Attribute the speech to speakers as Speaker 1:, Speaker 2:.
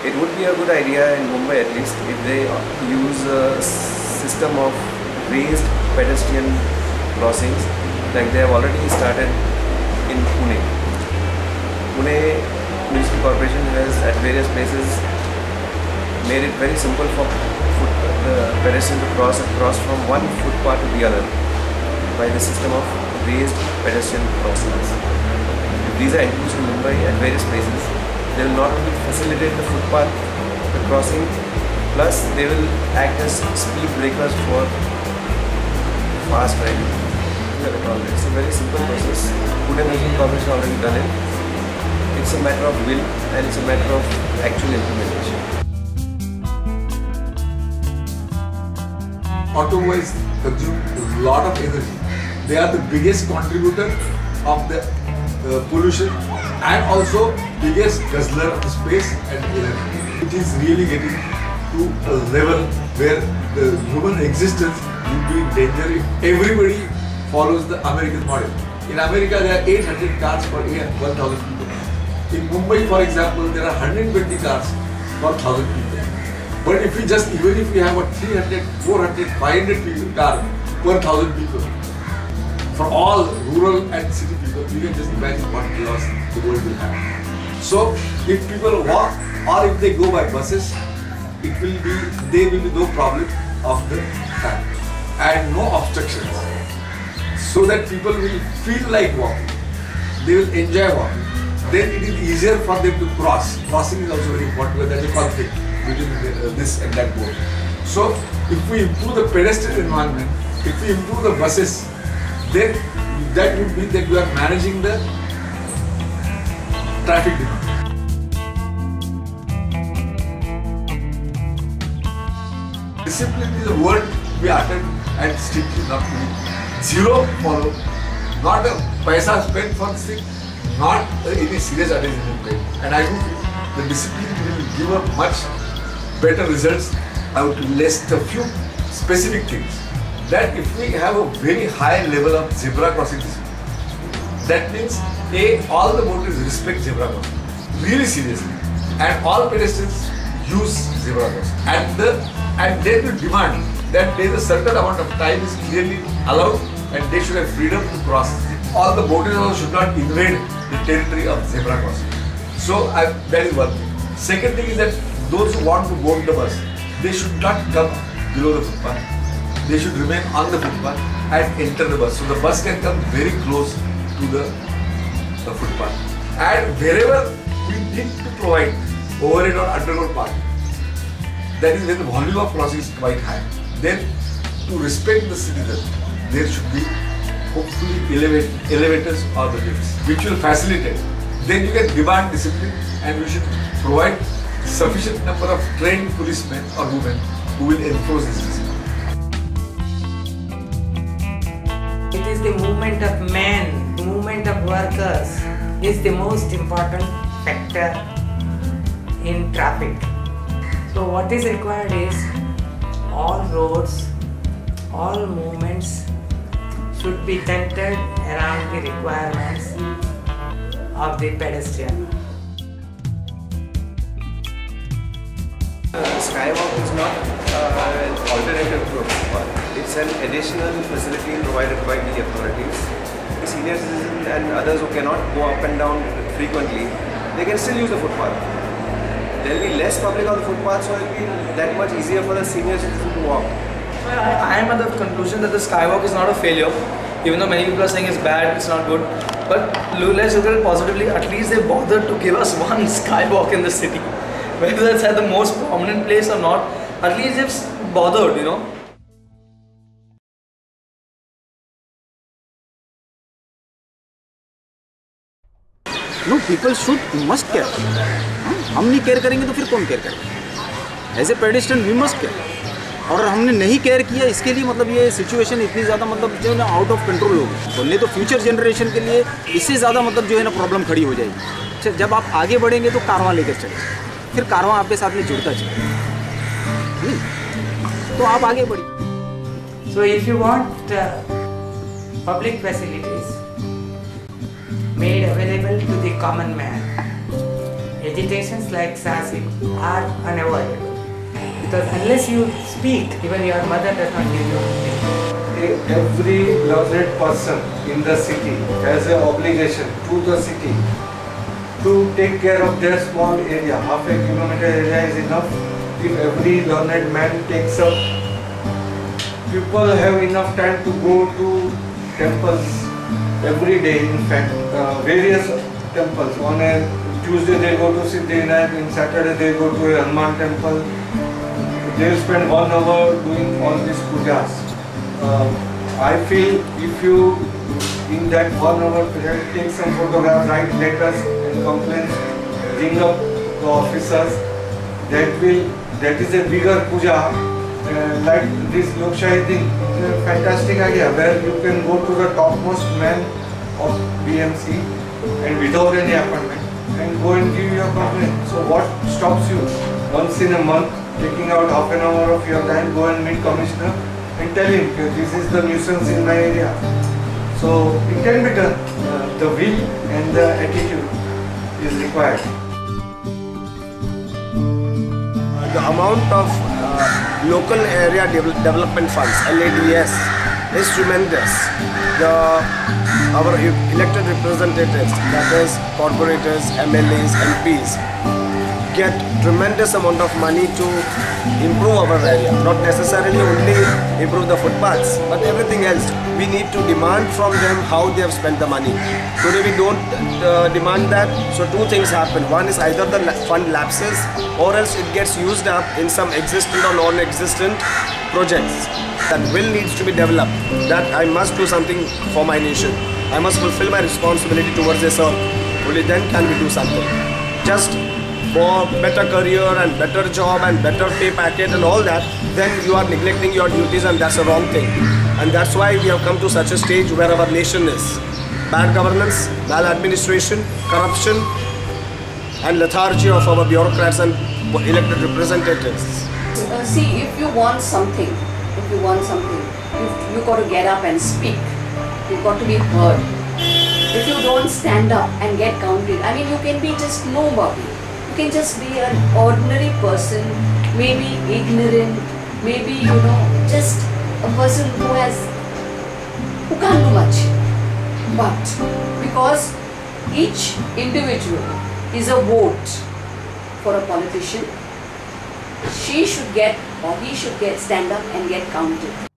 Speaker 1: It would be a good idea in Mumbai at least if they use a system of raised pedestrian crossings like they have already started in Pune. Pune Municipal Corporation has at various places made it very simple for the pedestrian to cross from one footpath to the other by the system of raised pedestrian crossings. If these are introduced in Mumbai at various places, they will not only facilitate the footpath, the crossing, plus they will act as speed breakers for fast riding. It's a very simple process. Pune Municipal Corporation already done it. It's a matter of will and it's a matter of actual implementation.
Speaker 2: Automobiles consume a lot of energy. They are the biggest contributor of the pollution and also biggest guzzler of space and energy. It is really getting to a level where the human existence will be in danger if everybody follows the American model. In America there are 800 cars per 1,000 people. In Mumbai, for example, there are 120 cars per 1,000 people. But if we even if we have a 300, 400, 500 people car per 1,000 people, for all rural and city people, you can just imagine what chaos the world will have. So, if people walk or if they go by buses, there will be no problem of the time and no obstructions. So that people will feel like walking, they will enjoy walking. Then it is easier for them to cross. Crossing is also very important because there is a conflict between this and that board. So, if we improve the pedestrian environment, if we improve the buses, then that would mean that we are managing the traffic demand. Discipline is a word we utter and strictly not to be. Zero follow, not a paisa spent for this thing, not any serious attention paid. And I do feel the discipline will give a much better results out to list a few specific things. That if we have a very high level of zebra crossing discipline, that means all the motorists respect zebra crossing really seriously, and all pedestrians use zebra crossing, and they will demand that there is a certain amount of time is clearly allowed and they should have freedom to cross. All the motorists should not invade the territory of zebra crossing. So that is one thing. Second thing is that those who want to board the bus, they should not come below the footpath. They should remain on the footpath and enter the bus. So the bus can come very close to the footpath. And wherever we need to provide overhead or underground parking, that is when the volume of crossing is quite high. Then to respect the citizen, there should be hopefully elevators or the lifts, which will facilitate. Then you can demand discipline and we should provide sufficient number of trained policemen or women who will enforce this discipline.
Speaker 3: It is the movement of men, movement of workers is the most important factor in traffic. So what is required is all roads, all movements should be centered around the requirements of the pedestrian.
Speaker 1: Skywalk is not an alternative to a footpath. It's an additional facility provided by the authorities. The senior citizens and others who cannot go up and down frequently, they can still use the footpath. There will be less public on the footpath, so it will be that much easier for the senior citizen to walk.
Speaker 4: I am at the conclusion that the skywalk is not a failure, even though many people are saying it's bad, it's not good. But let's look at it positively. At least they bothered to give us one skywalk in the city. Whether it's at the most prominent place or not, at least it's bothered, you know.
Speaker 5: No, people must care. हम नहीं care करेंगे तो फिर कौन care करेगा? As a pedestrian we must care. और हमने नहीं केयर किया, इसके लिए मतलब ये सिचुएशन इतनी ज़्यादा मतलब जो है ना आउट ऑफ कंट्रोल होगी. तो नहीं तो फ्यूचर जनरेशन के लिए इससे ज़्यादा मतलब जो है ना प्रॉब्लम खड़ी हो जाएगी. जब आप आगे बढ़ेंगे तो कारवां लेकर चलेंगे, फिर कारवां आपके साथ में जुड़ता चलेगा. तो आप आगे बढ़िए.
Speaker 3: So if you want public facilities made available to the common man, agitations like SASIC are unavoidable. Because unless you speak, even your mother does not give you anything.
Speaker 6: Every learned person in the city has an obligation to the city to take care of their small area. Half a kilometer area is enough. If every learned man takes up, people have enough time to go to temples every day. In fact, various temples. On a Tuesday they go to Siddhivinayak, on Saturday they go to a Hanuman temple. They will spend 1 hour doing all these pujas. I feel if you in that 1 hour period take some photographs, write letters and complaints, bring up the officers, that is a bigger puja. Like this Lok Shahi thing, is a fantastic idea where you can go to the topmost man of BMC and without any appointment and go and give your complaint. So what stops you? Once in a month, taking out half an hour of your time, go and meet commissioner and tell him that this is the nuisance in my area. So it can be done. The will and the attitude is required.
Speaker 7: The amount of local area development funds, LADS, is tremendous. Our elected representatives, that is corporators, MLAs, MPs, get tremendous amount of money to improve our area. Not necessarily only improve the footpaths, but everything else. We need to demand from them how they have spent the money. Today we don't demand that, so two things happen. One is either the fund lapses or else it gets used up in some existent or non-existent projects. That will needs to be developed, that I must do something for my nation. I must fulfill my responsibility towards this earth. Only then can we do something. Just for better career and better job and better pay packet and all that, then you are neglecting your duties, and that's a wrong thing. And that's why we have come to such a stage where our nation is. Bad governance, maladministration, corruption, and lethargy of our bureaucrats and elected representatives.
Speaker 8: See, if you want something, you've got to get up and speak. You've got to be heard. If you don't stand up and get counted, I mean, you can be just nobody. You can just be an ordinary person, maybe ignorant, maybe, just a person who can't do much. But because each individual is a vote for a politician, she should get or he should stand up and get counted.